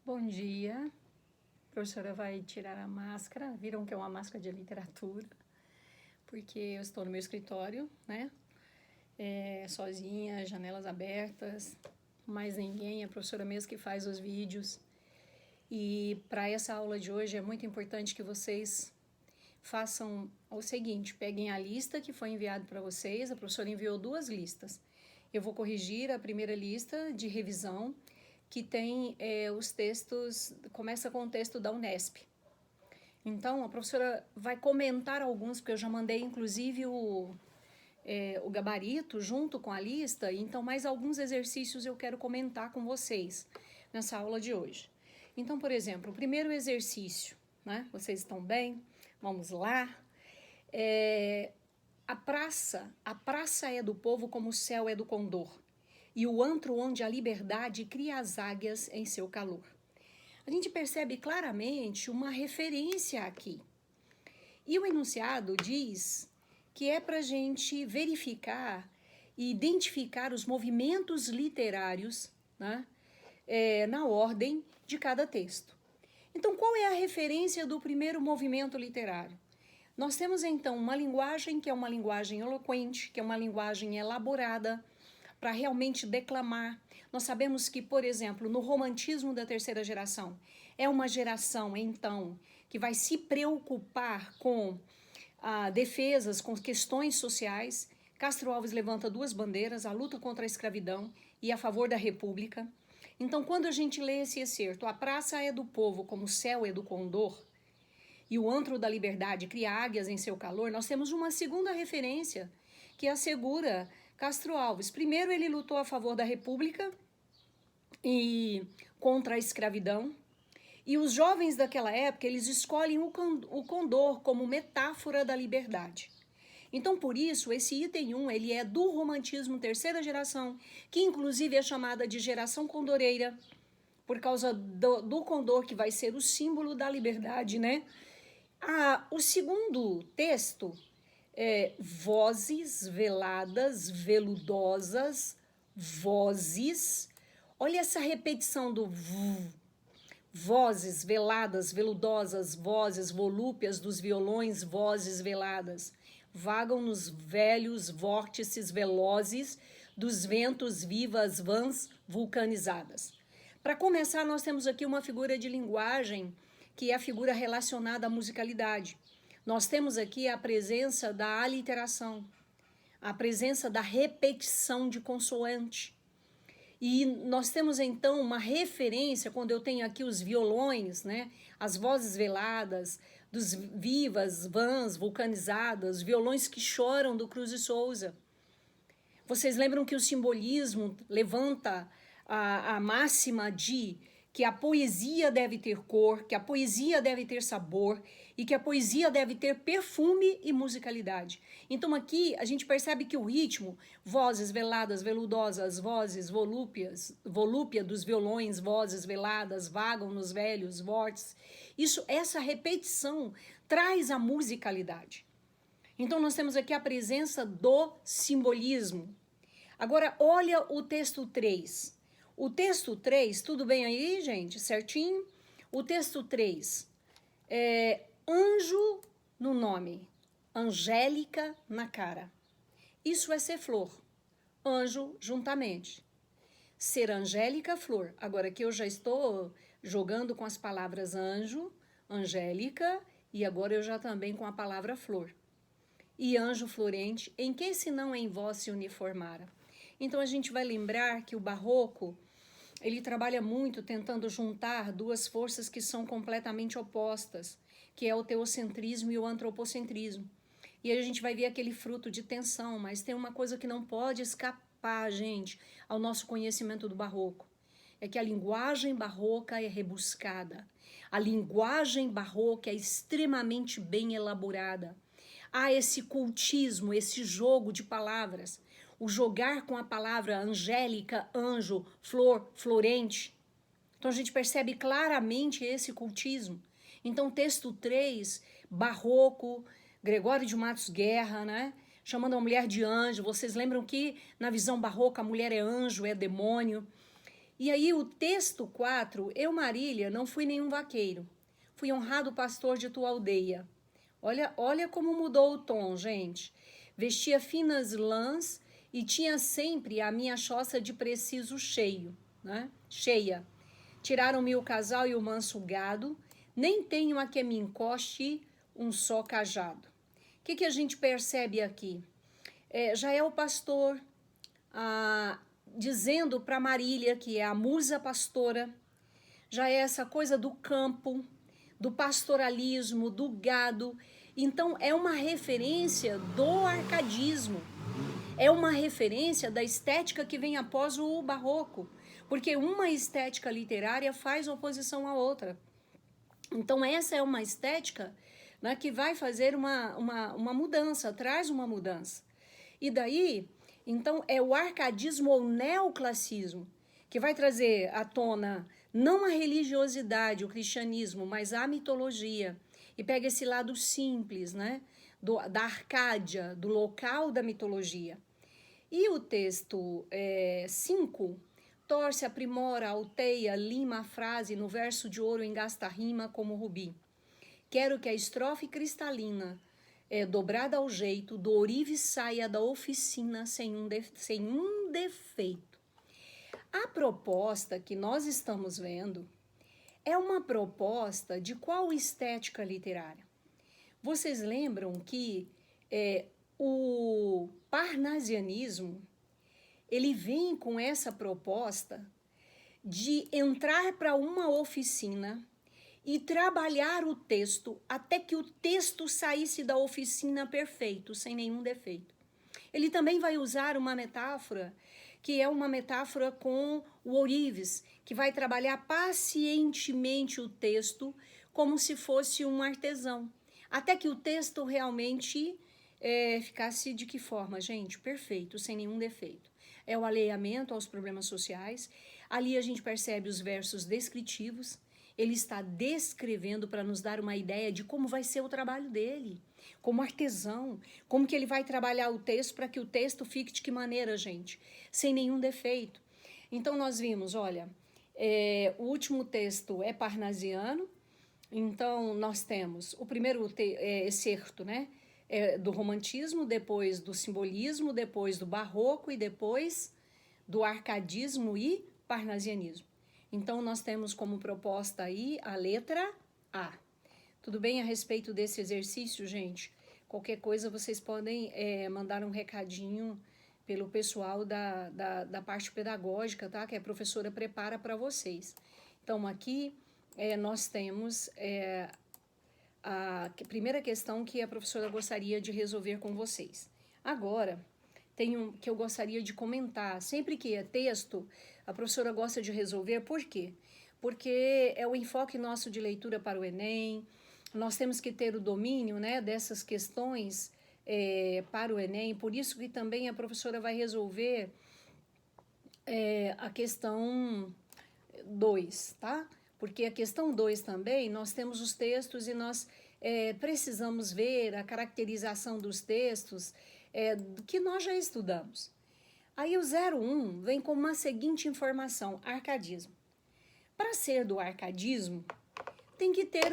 Bom dia. A professora vai tirar a máscara. Viram que é uma máscara de literatura, porque eu estou no meu escritório, né? Sozinha, janelas abertas, mais ninguém, a professora mesmo que faz os vídeos. E para essa aula de hoje é muito importante que vocês façam o seguinte: peguem a lista que foi enviada para vocês. A professora enviou 2 listas. Eu vou corrigir a primeira lista de revisão, que tem os textos, começa com o texto da Unesp. Então, a professora vai comentar alguns, porque eu já mandei, inclusive, o gabarito junto com a lista, então mais alguns exercícios eu quero comentar com vocês nessa aula de hoje. Então, por exemplo, o primeiro exercício, né? Vocês estão bem? Vamos lá. A praça é do povo como o céu é do condor, e o antro onde a liberdade cria as águias em seu calor. A gente percebe claramente uma referência aqui. E o enunciado diz que é para a gente verificar e identificar os movimentos literários, né, na ordem de cada texto. Então, qual é a referência do primeiro movimento literário? Nós temos, então, uma linguagem que é uma linguagem eloquente, que é uma linguagem elaborada, para realmente declamar. Nós sabemos que, por exemplo, no romantismo da terceira geração, é uma geração, então, que vai se preocupar com defesas, com questões sociais. Castro Alves levanta 2 bandeiras, a luta contra a escravidão e a favor da república. Então, quando a gente lê esse excerto, a praça é do povo como o céu é do condor, e o antro da liberdade cria águias em seu calor, nós temos uma segunda referência que assegura Castro Alves. Primeiro, ele lutou a favor da república e contra a escravidão. E os jovens daquela época, eles escolhem o condor como metáfora da liberdade. Então, por isso, esse item 1, ele é do romantismo terceira geração, que inclusive é chamada de geração condoreira, por causa do condor, que vai ser o símbolo da liberdade, né? O segundo texto é vozes veladas, veludosas, vozes. Olha essa repetição do vozes veladas, veludosas, vozes volúpias dos violões, vozes veladas. Vagam nos velhos vórtices velozes dos ventos vivas vãs vulcanizadas. Para começar, nós temos aqui uma figura de linguagem que é a figura relacionada à musicalidade. Nós temos aqui a presença da aliteração, a presença da repetição de consoante. E nós temos então uma referência, quando eu tenho aqui os violões, né, as vozes veladas, dos vivas, vãs, vulcanizadas, violões que choram do Cruz e Souza. Vocês lembram que o simbolismo levanta a máxima de que a poesia deve ter cor, que a poesia deve ter sabor e que a poesia deve ter perfume e musicalidade. Então aqui a gente percebe que o ritmo, vozes veladas, veludosas, vozes volúpia dos violões, vozes veladas, vagam nos velhos vórtices, essa repetição traz a musicalidade. Então nós temos aqui a presença do simbolismo. Agora olha o texto 3. O texto 3, tudo bem aí, gente? Certinho? O texto 3 é anjo no nome, angélica na cara. Isso é ser flor, anjo juntamente. Ser angélica, flor. Agora que eu já estou jogando com as palavras anjo, angélica, e agora eu já também com a palavra flor. E anjo florente, em que senão em vós se uniformara? Então a gente vai lembrar que o barroco, ele trabalha muito tentando juntar 2 forças que são completamente opostas, que é o teocentrismo e o antropocentrismo. E aí a gente vai ver aquele fruto de tensão, mas tem uma coisa que não pode escapar, gente, ao nosso conhecimento do barroco. É que a linguagem barroca é rebuscada. A linguagem barroca é extremamente bem elaborada. Há esse cultismo, esse jogo de palavras. O jogar com a palavra angélica, anjo, flor, florente. Então a gente percebe claramente esse cultismo. Então texto 3, barroco, Gregório de Matos Guerra, né? Chamando a mulher de anjo. Vocês lembram que na visão barroca a mulher é anjo, é demônio. E aí o texto 4, eu, Marília, não fui nenhum vaqueiro. Fui honrado pastor de tua aldeia. Olha como mudou o tom, gente. Vestia finas lãs e tinha sempre a minha choça de preciso cheio, né? Cheia. Tiraram-me o casal e o manso gado, nem tenho a que me encoste um só cajado. O que a gente percebe aqui? Já é o pastor dizendo para Marília, que é a musa pastora, já é essa coisa do campo, do pastoralismo, do gado. Então, é uma referência do arcadismo, é uma referência da estética que vem após o barroco, porque uma estética literária faz oposição à outra. Então, essa é uma estética, né, que vai fazer uma mudança, traz uma mudança. E daí, então, é o arcadismo ou neoclassicismo que vai trazer à tona não a religiosidade, o cristianismo, mas a mitologia. E pega esse lado simples, né, da Arcádia, do local da mitologia. E o texto 5, torce, aprimora, alteia, lima a frase, no verso de ouro engasta a rima como rubi. Quero que a estrofe cristalina, dobrada ao jeito, do ourive saia da oficina sem um defeito. A proposta que nós estamos vendo é uma proposta de qual estética literária? Vocês lembram que o parnasianismo, ele vem com essa proposta de entrar para uma oficina e trabalhar o texto até que o texto saísse da oficina perfeito, sem nenhum defeito. Ele também vai usar uma metáfora, que é uma metáfora com o ourives, que vai trabalhar pacientemente o texto como se fosse um artesão, até que o texto realmente ficasse de que forma, gente? Perfeito, sem nenhum defeito. É o alheamento aos problemas sociais. Ali a gente percebe os versos descritivos. Ele está descrevendo para nos dar uma ideia de como vai ser o trabalho dele, como artesão, como que ele vai trabalhar o texto para que o texto fique de que maneira, gente? Sem nenhum defeito. Então nós vimos, olha, o último texto é parnasiano, então nós temos o primeiro excerto, né? Do romantismo, depois do simbolismo, depois do barroco e depois do arcadismo e parnasianismo. Então, nós temos como proposta aí a letra A. Tudo bem a respeito desse exercício, gente? Qualquer coisa vocês podem mandar um recadinho pelo pessoal da parte pedagógica, tá? Que a professora prepara para vocês. Então, aqui nós temos a primeira questão que a professora gostaria de resolver com vocês. Agora, tem um que eu gostaria de comentar. Sempre que é texto, a professora gosta de resolver. Por quê? Porque é o enfoque nosso de leitura para o Enem. Nós temos que ter o domínio, né, dessas questões para o Enem. Por isso que também a professora vai resolver a questão 2, tá? Porque a questão 2 também, nós temos os textos e nós precisamos ver a caracterização dos textos que nós já estudamos. Aí o 01 vem com uma seguinte informação, arcadismo. Para ser do arcadismo, tem que ter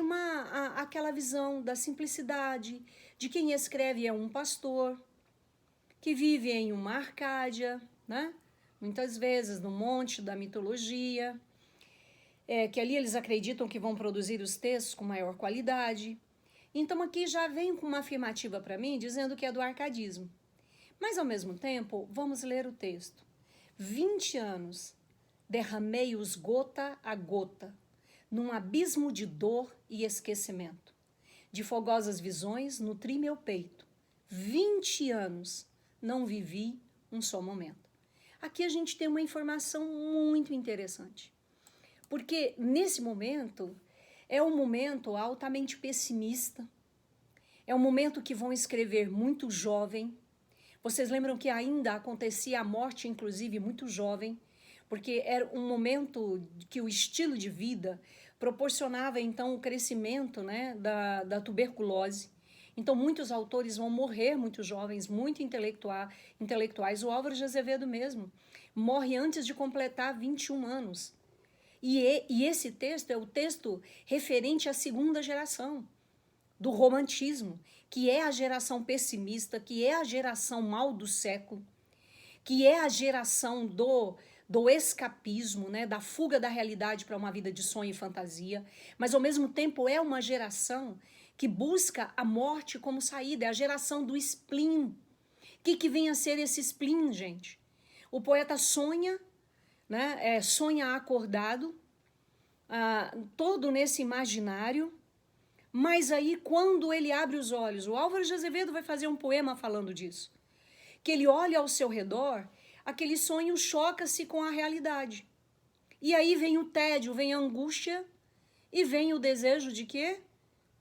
aquela visão da simplicidade, de quem escreve é um pastor, que vive em uma Arcádia, né? Muitas vezes no monte da mitologia, que ali eles acreditam que vão produzir os textos com maior qualidade. Então aqui já vem com uma afirmativa para mim, dizendo que é do arcadismo. Mas ao mesmo tempo, vamos ler o texto. 20 anos derramei-os gota a gota, num abismo de dor e esquecimento. De fogosas visões nutri meu peito. 20 anos não vivi um só momento. Aqui a gente tem uma informação muito interessante. Porque nesse momento, é um momento altamente pessimista, é um momento que vão escrever muito jovem. Vocês lembram que ainda acontecia a morte, inclusive, muito jovem, porque era um momento que o estilo de vida proporcionava, então, o crescimento, né, da tuberculose. Então, muitos autores vão morrer muito jovens, muito intelectuais. O Álvaro de Azevedo mesmo morre antes de completar 21 anos. E esse texto é o texto referente à segunda geração do romantismo, que é a geração pessimista, que é a geração mal do século, que é a geração do escapismo, né, da fuga da realidade para uma vida de sonho e fantasia, mas ao mesmo tempo é uma geração que busca a morte como saída, é a geração do spleen. O que vem a ser esse spleen, gente? O poeta sonha, né, sonha acordado, todo nesse imaginário, mas aí quando ele abre os olhos, o Álvares de Azevedo vai fazer um poema falando disso, que ele olha ao seu redor, aquele sonho choca-se com a realidade. E aí vem o tédio, vem a angústia e vem o desejo de quê?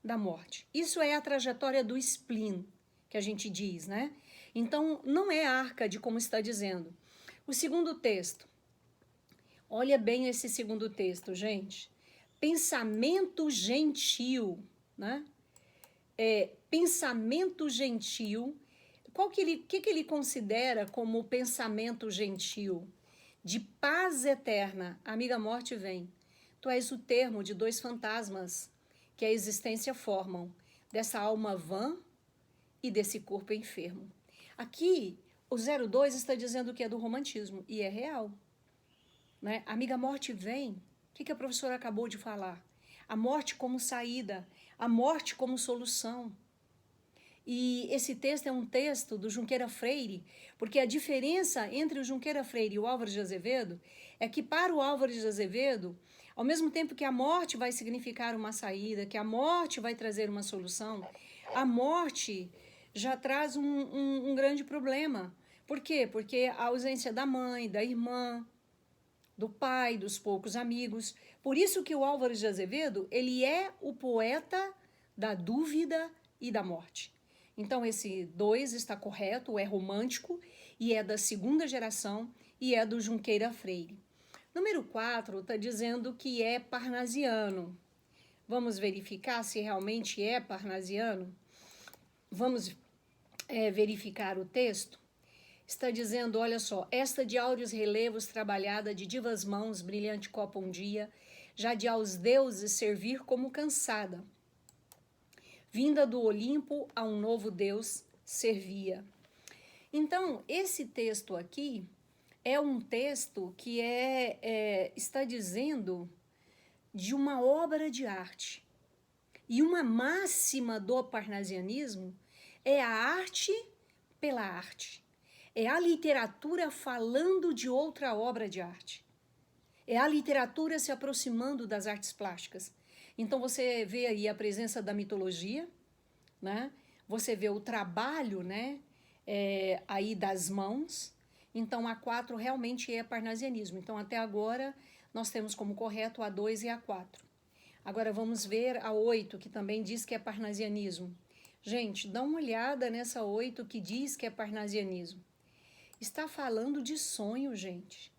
Da morte. Isso é a trajetória do spleen, que a gente diz, né? Então, não é Arcade, como está dizendo. O segundo texto. Olha bem esse segundo texto, gente. Pensamento gentil, né? Pensamento gentil. Que ele considera como pensamento gentil? De paz eterna. Amiga, a morte vem. Tu és o termo de dois fantasmas que a existência formam, dessa alma vã e desse corpo enfermo. Aqui, o 02 está dizendo que é do romantismo, e é real. Né? Amiga, a morte vem. O que a professora acabou de falar? A morte como saída, a morte como solução. E esse texto é um texto do Junqueira Freire, porque a diferença entre o Junqueira Freire e o Álvares de Azevedo é que para o Álvares de Azevedo, ao mesmo tempo que a morte vai significar uma saída, que a morte vai trazer uma solução, a morte já traz um grande problema. Por quê? Porque a ausência da mãe, da irmã, do pai, dos poucos amigos. Por isso que o Álvares de Azevedo, ele é o poeta da dúvida e da morte. Então, esse 2 está correto, é romântico, e é da segunda geração, e é do Junqueira Freire. Número 4 está dizendo que é parnasiano. Vamos verificar se realmente é parnasiano? Vamos verificar o texto? Está dizendo, olha só, esta de áureos relevos trabalhada de divas mãos, brilhante copa um dia, já de aos deuses servir como cansada. Vinda do Olimpo a um novo Deus servia. Então, esse texto aqui é um texto que está dizendo de uma obra de arte. E uma máxima do parnasianismo é a arte pela arte. É a literatura falando de outra obra de arte. É a literatura se aproximando das artes plásticas. Então, você vê aí a presença da mitologia, né? Você vê o trabalho, né? Aí das mãos. Então, a 4 realmente é parnasianismo. Então, até agora, nós temos como correto a 2 e a 4. Agora, vamos ver a 8, que também diz que é parnasianismo. Gente, dá uma olhada nessa 8 que diz que é parnasianismo. Está falando de sonho, gente.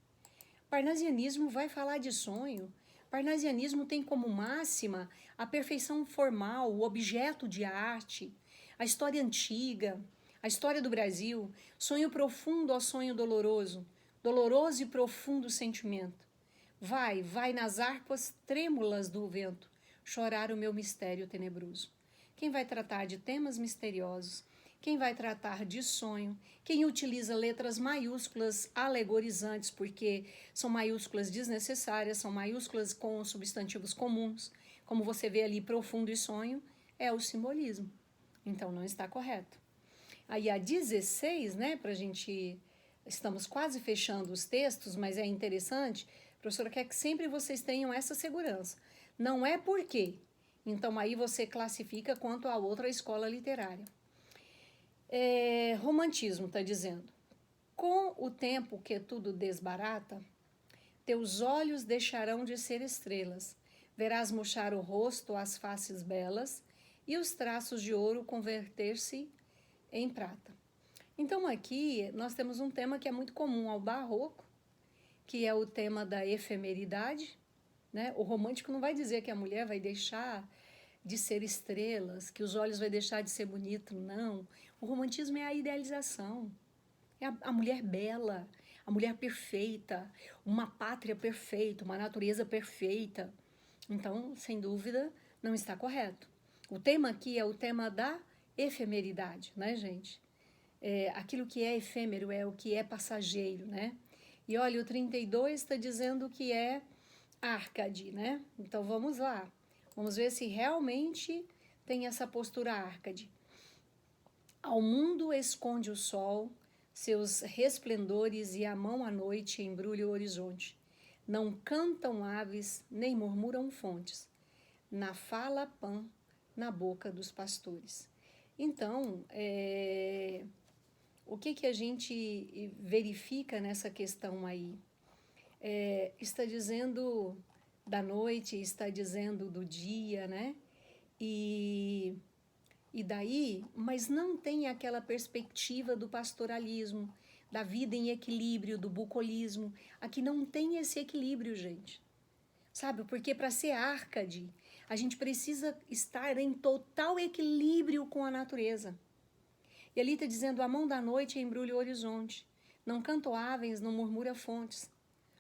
Parnasianismo vai falar de sonho. Parnasianismo tem como máxima a perfeição formal, o objeto de arte, a história antiga, a história do Brasil, sonho profundo ao sonho doloroso, doloroso e profundo sentimento. Vai nas harpas trêmulas do vento, chorar o meu mistério tenebroso. Quem vai tratar de temas misteriosos, quem vai tratar de sonho, quem utiliza letras maiúsculas alegorizantes, porque são maiúsculas desnecessárias, são maiúsculas com substantivos comuns, como você vê ali, profundo e sonho, é o simbolismo. Então, não está correto. Aí a 16, né, pra gente, estamos quase fechando os textos, mas é interessante, a professora quer que sempre vocês tenham essa segurança. Não é por quê. Então, aí você classifica quanto a outra escola literária. Romantismo, está dizendo. Com o tempo que tudo desbarata, teus olhos deixarão de ser estrelas, verás murchar o rosto, as faces belas, e os traços de ouro converter-se em prata. Então, aqui nós temos um tema que é muito comum ao barroco, que é o tema da efemeridade, né? O romântico não vai dizer que a mulher vai deixar de ser estrelas, que os olhos vai deixar de ser bonito, não. O romantismo é a idealização, é a mulher bela, a mulher perfeita, uma pátria perfeita, uma natureza perfeita. Então, sem dúvida, não está correto. O tema aqui é o tema da efemeridade, né, gente? Aquilo que é efêmero é o que é passageiro, né? E olha, o 32 está dizendo que é Árcade, né? Então vamos lá. Vamos ver se realmente tem essa postura Árcade. Ao mundo esconde o sol, seus resplendores, e a mão à noite embrulha o horizonte. Não cantam aves, nem murmuram fontes. Na fala pã, na boca dos pastores. Então, o que a gente verifica nessa questão aí? Está dizendo da noite, está dizendo do dia, né? E daí, mas não tem aquela perspectiva do pastoralismo, da vida em equilíbrio, do bucolismo. Aqui não tem esse equilíbrio, gente. Sabe? Porque para ser Árcade, a gente precisa estar em total equilíbrio com a natureza. E ali está dizendo, a mão da noite embrulha o horizonte. Não canto aves, não murmura fontes.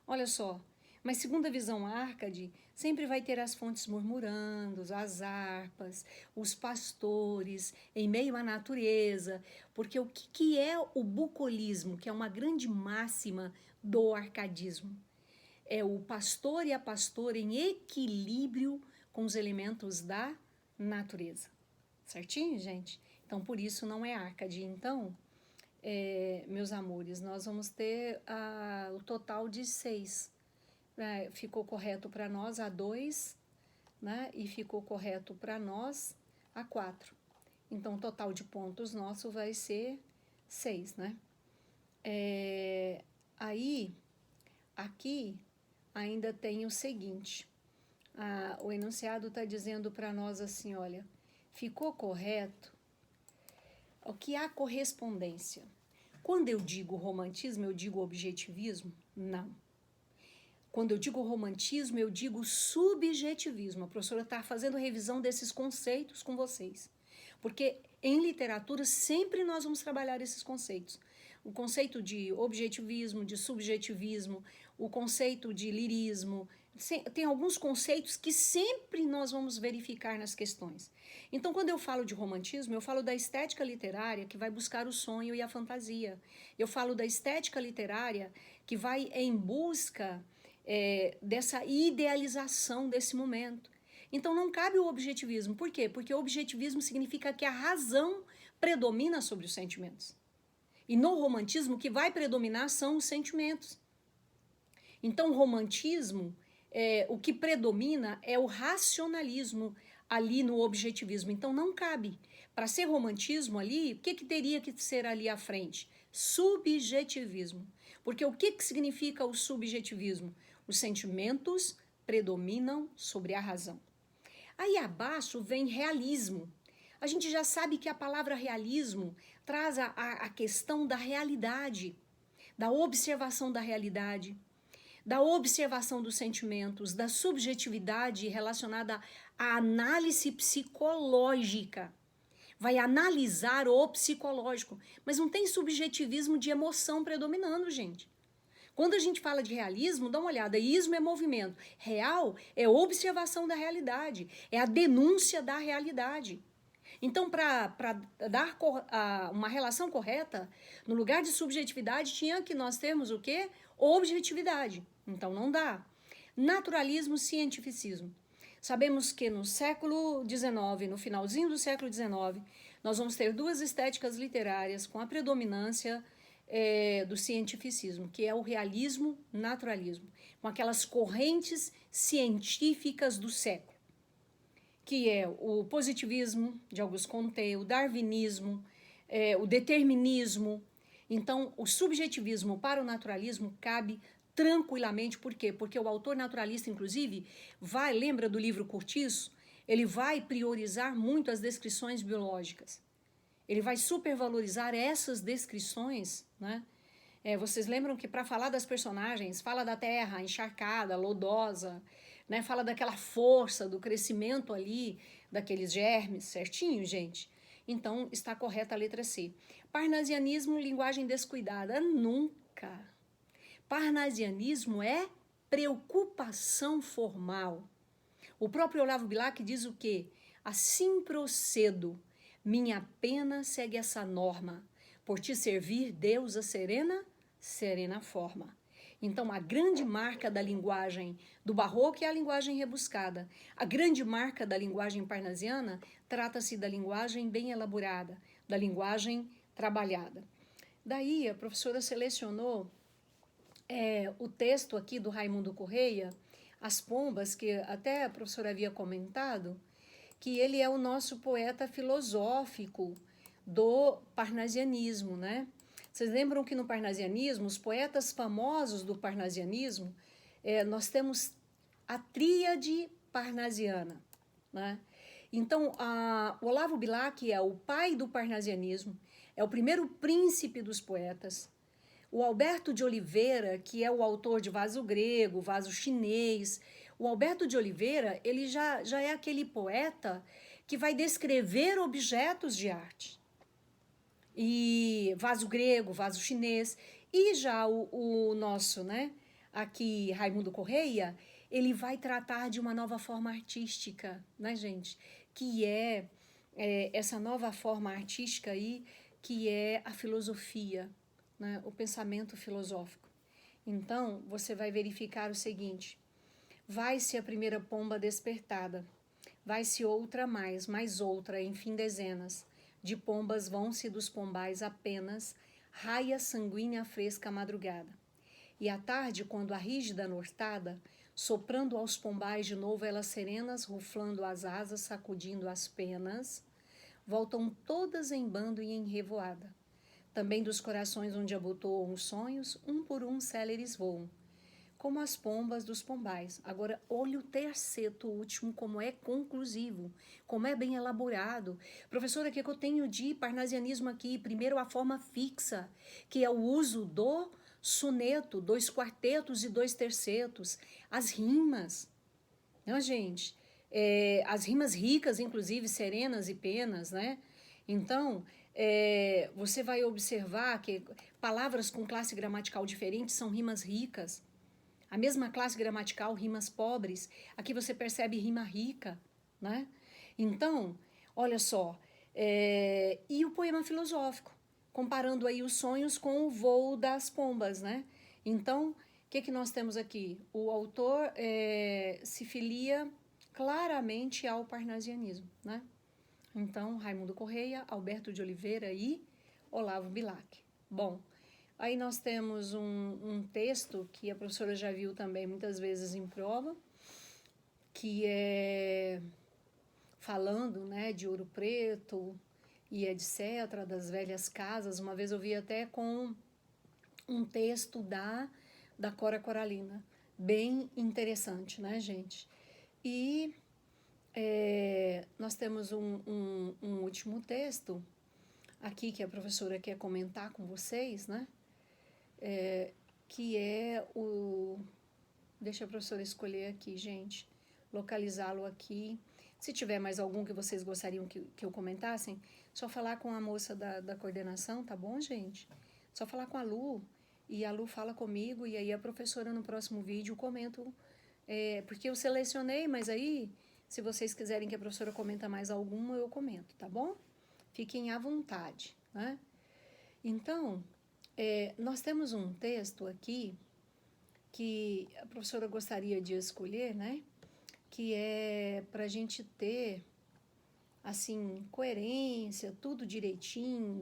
Olha só, mas segundo a visão Árcade, sempre vai ter as fontes murmurando, as harpas, os pastores, em meio à natureza. Porque o que é o bucolismo, que é uma grande máxima do arcadismo? É o pastor e a pastora em equilíbrio com os elementos da natureza. Certinho, gente? Então, por isso não é Árcade. Então, meus amores, nós vamos ter o total de 6. Ficou correto para nós a 2, né? E ficou correto para nós a 4. Então, o total de pontos nosso vai ser 6, né? Aí, aqui, ainda tem o seguinte. O enunciado está dizendo para nós assim, olha, ficou correto o que há correspondência. Quando eu digo romantismo, eu digo objetivismo? Não. Quando eu digo romantismo, eu digo subjetivismo. A professora está fazendo revisão desses conceitos com vocês. Porque em literatura sempre nós vamos trabalhar esses conceitos. O conceito de objetivismo, de subjetivismo, o conceito de lirismo. Tem alguns conceitos que sempre nós vamos verificar nas questões. Então, quando eu falo de romantismo, eu falo da estética literária que vai buscar o sonho e a fantasia. Eu falo da estética literária que vai em busca dessa idealização desse momento. Então, não cabe o objetivismo. Por quê? Porque o objetivismo significa que a razão predomina sobre os sentimentos. E no romantismo, o que vai predominar são os sentimentos. Então, o romantismo, o que predomina é o racionalismo ali no objetivismo. Então, não cabe. Para ser romantismo ali, o que teria que ser ali à frente? Subjetivismo. Porque o que significa o subjetivismo? Os sentimentos predominam sobre a razão. Aí abaixo vem realismo. A gente já sabe que a palavra realismo traz a questão da realidade, da observação da realidade, da observação dos sentimentos, da subjetividade relacionada à análise psicológica. Vai analisar o psicológico, mas não tem subjetivismo de emoção predominando, gente. Quando a gente fala de realismo, dá uma olhada, ismo é movimento, real é observação da realidade, é a denúncia da realidade. Então, para dar uma relação correta, no lugar de subjetividade, tinha que nós termos o quê? Objetividade. Então, não dá. Naturalismo, cientificismo. Sabemos que no século XIX, no finalzinho do século XIX, nós vamos ter duas estéticas literárias com a predominância do cientificismo, que é o realismo-naturalismo, com aquelas correntes científicas do século, que é o positivismo de Auguste Comte, o darwinismo, o determinismo. Então, o subjetivismo para o naturalismo cabe tranquilamente. Por quê? Porque o autor naturalista, inclusive, lembra do livro Curtiço? Ele vai priorizar muito as descrições biológicas. Ele vai supervalorizar essas descrições, né? Vocês lembram que para falar das personagens, fala da terra encharcada, lodosa, né? Fala daquela força, do crescimento ali, daqueles germes, certinho, gente? Então, está correta a letra C. Parnasianismo, linguagem descuidada. Nunca. Parnasianismo é preocupação formal. O próprio Olavo Bilac diz o quê? Assim procedo, minha pena segue essa norma, por te servir, deusa serena, serena forma. Então, a grande marca da linguagem do barroco é a linguagem rebuscada. A grande marca da linguagem parnasiana trata-se da linguagem bem elaborada, da linguagem trabalhada. Daí, a professora selecionou o texto aqui do Raimundo Correia, As Pombas, que até a professora havia comentado, que ele é o nosso poeta filosófico do parnasianismo, né? Vocês lembram que no parnasianismo, os poetas famosos do parnasianismo, nós temos a tríade parnasiana, né? Então, o Olavo Bilac é o pai do parnasianismo, é o primeiro príncipe dos poetas. O Alberto de Oliveira, que é o autor de Vaso Grego, Vaso Chinês, o Alberto de Oliveira, ele já é aquele poeta que vai descrever objetos de arte. E vaso grego, vaso chinês. E já o nosso, né, aqui, Raimundo Correia, ele vai tratar de uma nova forma artística, né, gente? Que é essa nova forma artística aí, que é a filosofia, né, o pensamento filosófico. Então, você vai verificar o seguinte: vai-se a primeira pomba despertada, vai-se outra mais outra, enfim dezenas. De pombas vão-se dos pombais apenas, raia sanguínea fresca a madrugada. E à tarde, quando a rígida nortada, soprando aos pombais de novo elas serenas, ruflando as asas, sacudindo as penas, voltam todas em bando e em revoada. Também dos corações onde abotoam os sonhos, um por um céleres voam, como as pombas dos pombais. Agora, olha o terceto último, como é conclusivo, como é bem elaborado. Professora, o que eu tenho de parnasianismo aqui? Primeiro, a forma fixa, que é o uso do soneto, 2 quartetos e 2 tercetos, as rimas, não, gente? As rimas ricas, inclusive, serenas e penas, né? Então, você vai observar que palavras com classe gramatical diferente são rimas ricas. A mesma classe gramatical, rimas pobres, aqui você percebe rima rica, né? Então, olha só, e o poema filosófico, comparando aí os sonhos com o voo das pombas, né? Então, o que nós temos aqui? O autor se filia claramente ao parnasianismo, né? Então, Raimundo Correia, Alberto de Oliveira e Olavo Bilac. Bom, aí nós temos um texto que a professora já viu também muitas vezes em prova, que é falando, né, de Ouro Preto e etc., das velhas casas. Uma vez eu vi até com um texto da Cora Coralina, bem interessante, né, gente? E nós temos um último texto aqui que a professora quer comentar com vocês, né? Que é o... Deixa a professora escolher aqui, gente, localizá-lo aqui. Se tiver mais algum que vocês gostariam que eu comentassem, só falar com a moça da coordenação, tá bom, gente? Só falar com a Lu, e a Lu fala comigo, e aí a professora no próximo vídeo comenta, porque eu selecionei, mas aí, se vocês quiserem que a professora comenta mais alguma, eu comento, tá bom? Fiquem à vontade, né? Então, nós temos um texto aqui que a professora gostaria de escolher, né? Que é para a gente ter, assim, coerência, tudo direitinho,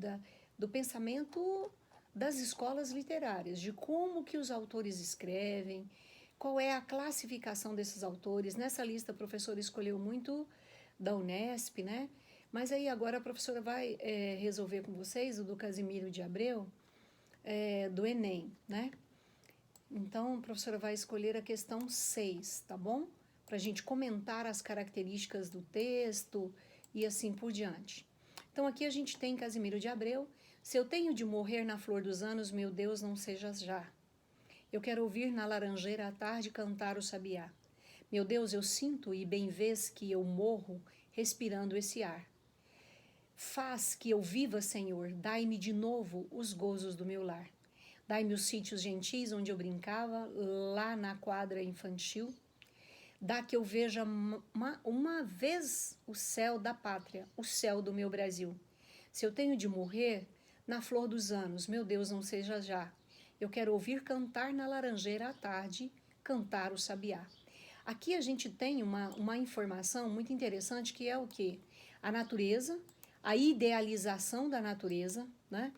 do pensamento das escolas literárias, de como que os autores escrevem, qual é a classificação desses autores. Nessa lista a professora escolheu muito da Unesp, né? Mas aí agora a professora vai resolver com vocês o do Casimiro de Abreu, do Enem, né? Então, a professora vai escolher a questão 6, tá bom? Para a gente comentar as características do texto e assim por diante. Então, aqui a gente tem Casimiro de Abreu. Se eu tenho de morrer na flor dos anos, meu Deus, não seja já. Eu quero ouvir na laranjeira à tarde cantar o sabiá. Meu Deus, eu sinto e bem vês que eu morro respirando esse ar. Faz que eu viva, Senhor, dai-me de novo os gozos do meu lar. Dai-me os sítios gentis onde eu brincava, lá na quadra infantil. Dá que eu veja uma vez o céu da pátria, o céu do meu Brasil. Se eu tenho de morrer, na flor dos anos, meu Deus, não seja já. Eu quero ouvir cantar na laranjeira à tarde, cantar o sabiá. Aqui a gente tem uma informação muito interessante que é o quê? A natureza, a idealização da natureza, né?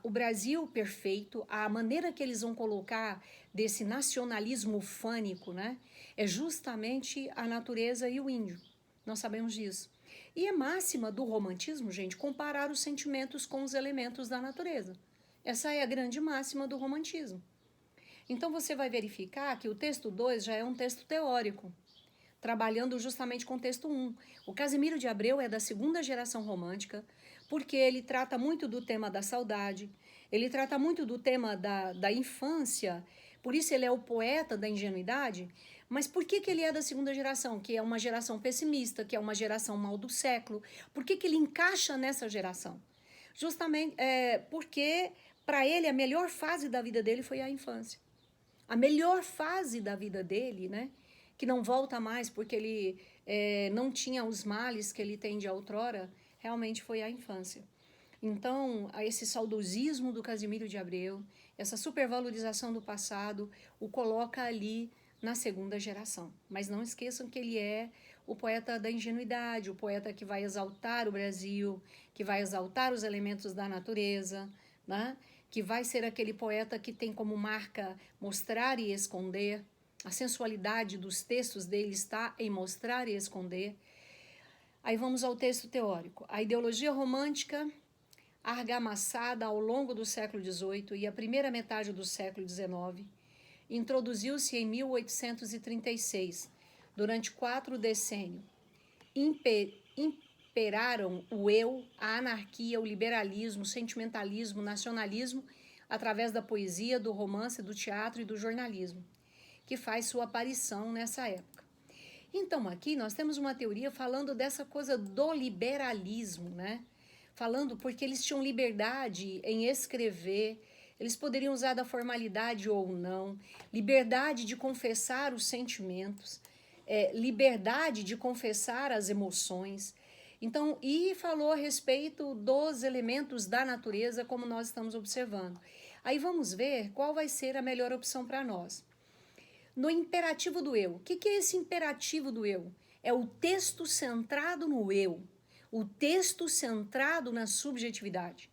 O Brasil perfeito, a maneira que eles vão colocar desse nacionalismo ufânico, né, é justamente a natureza e o índio. Nós sabemos disso. E é máxima do romantismo, gente, comparar os sentimentos com os elementos da natureza. Essa é a grande máxima do romantismo. Então você vai verificar que o texto 2 já é um texto teórico, trabalhando justamente com o texto 1. O Casimiro de Abreu é da segunda geração romântica, porque ele trata muito do tema da saudade, ele trata muito do tema da infância, por isso ele é o poeta da ingenuidade. Mas por que ele é da segunda geração, que é uma geração pessimista, que é uma geração mal do século? Por que ele encaixa nessa geração? Justamente porque, para ele, a melhor fase da vida dele foi a infância. A melhor fase da vida dele, né, que não volta mais porque ele não tinha os males que ele tem de outrora, realmente foi a infância. Então, esse saudosismo do Casimiro de Abreu, essa supervalorização do passado, o coloca ali na segunda geração. Mas não esqueçam que ele é o poeta da ingenuidade, o poeta que vai exaltar o Brasil, que vai exaltar os elementos da natureza, né? Que vai ser aquele poeta que tem como marca mostrar e esconder. A sensualidade dos textos dele está em mostrar e esconder. Aí vamos ao texto teórico. A ideologia romântica, argamassada ao longo do século XVIII e a primeira metade do século XIX, introduziu-se em 1836, durante 4 decênios. Imperaram o eu, a anarquia, o liberalismo, o sentimentalismo, o nacionalismo, através da poesia, do romance, do teatro e do jornalismo, que faz sua aparição nessa época. Então, aqui nós temos uma teoria falando dessa coisa do liberalismo, né? Falando porque eles tinham liberdade em escrever, eles poderiam usar da formalidade ou não, liberdade de confessar os sentimentos, liberdade de confessar as emoções. Então, e falou a respeito dos elementos da natureza, como nós estamos observando. Aí vamos ver qual vai ser a melhor opção para nós. No imperativo do eu. O que é esse imperativo do eu? É o texto centrado no eu, o texto centrado na subjetividade.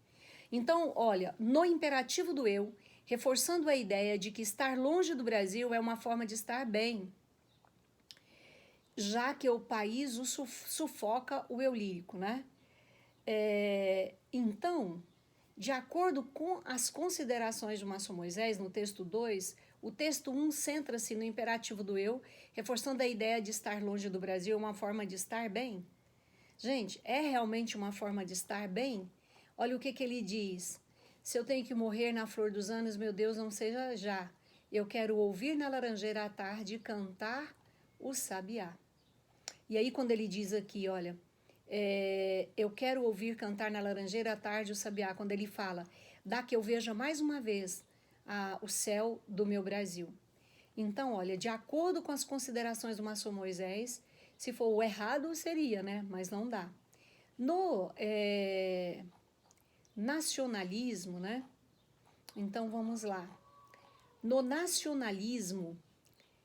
Então, olha, no imperativo do eu, reforçando a ideia de que estar longe do Brasil é uma forma de estar bem, já que o país o sufoca o eu lírico, né? Então, de acordo com as considerações de Márcio Moisés, no texto 2, o texto 1 centra-se no imperativo do eu, reforçando a ideia de estar longe do Brasil, uma forma de estar bem. Gente, é realmente uma forma de estar bem? Olha o que ele diz. Se eu tenho que morrer na flor dos anos, meu Deus, não seja já. Eu quero ouvir na laranjeira à tarde cantar o sabiá. E aí quando ele diz aqui, olha, eu quero ouvir cantar na laranjeira à tarde o sabiá, quando ele fala, dá que eu veja mais uma vez o céu do meu Brasil. Então, olha, de acordo com as considerações do Márcio Moisés, se for o errado seria, né? Mas não dá. No nacionalismo, né? Então vamos lá. No nacionalismo,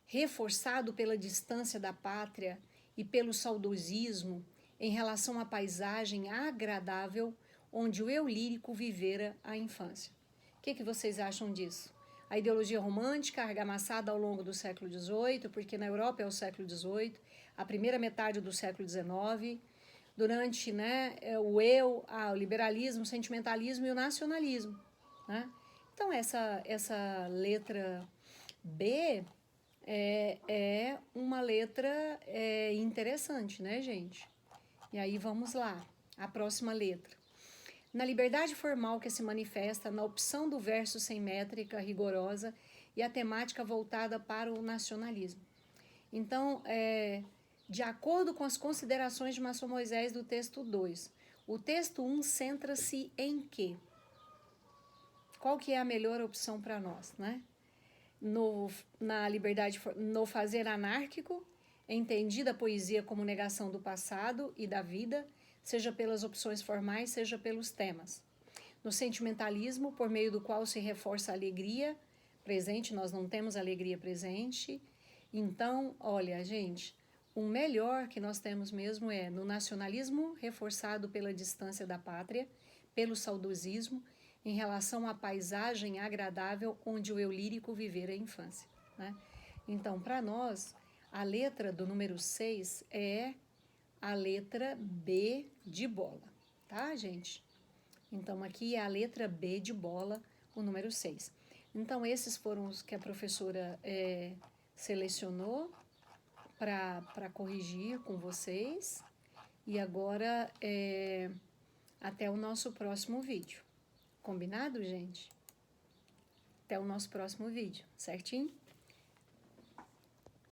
reforçado pela distância da pátria e pelo saudosismo em relação à paisagem agradável onde o eu lírico vivera a infância. O que vocês acham disso? A ideologia romântica argamassada ao longo do século XVIII, porque na Europa é o século XVIII, a primeira metade do século XIX, durante o eu, o liberalismo, o sentimentalismo e o nacionalismo. Né? Então, essa letra B é uma letra interessante, né, gente? E aí vamos lá, a próxima letra. Na liberdade formal que se manifesta na opção do verso sem métrica rigorosa e a temática voltada para o nacionalismo. Então, de acordo com as considerações de Márcio Moisés do texto 2, o texto 1 centra-se em quê? qual que é a melhor opção para nós, né? Na liberdade, no fazer anárquico, entendida a poesia como negação do passado e da vida, seja pelas opções formais, seja pelos temas. No sentimentalismo, por meio do qual se reforça a alegria presente, nós não temos alegria presente. Então, olha, gente, o melhor que nós temos mesmo é no nacionalismo reforçado pela distância da pátria, pelo saudosismo, em relação à paisagem agradável onde o eu lírico vivera a infância, né? Então, para nós, a letra do número 6 é a letra B de bola, tá, gente? Então, aqui é a letra B de bola, o número 6. Então, esses foram os que a professora selecionou para corrigir com vocês. E agora, até o nosso próximo vídeo. Combinado, gente? Até o nosso próximo vídeo, certinho?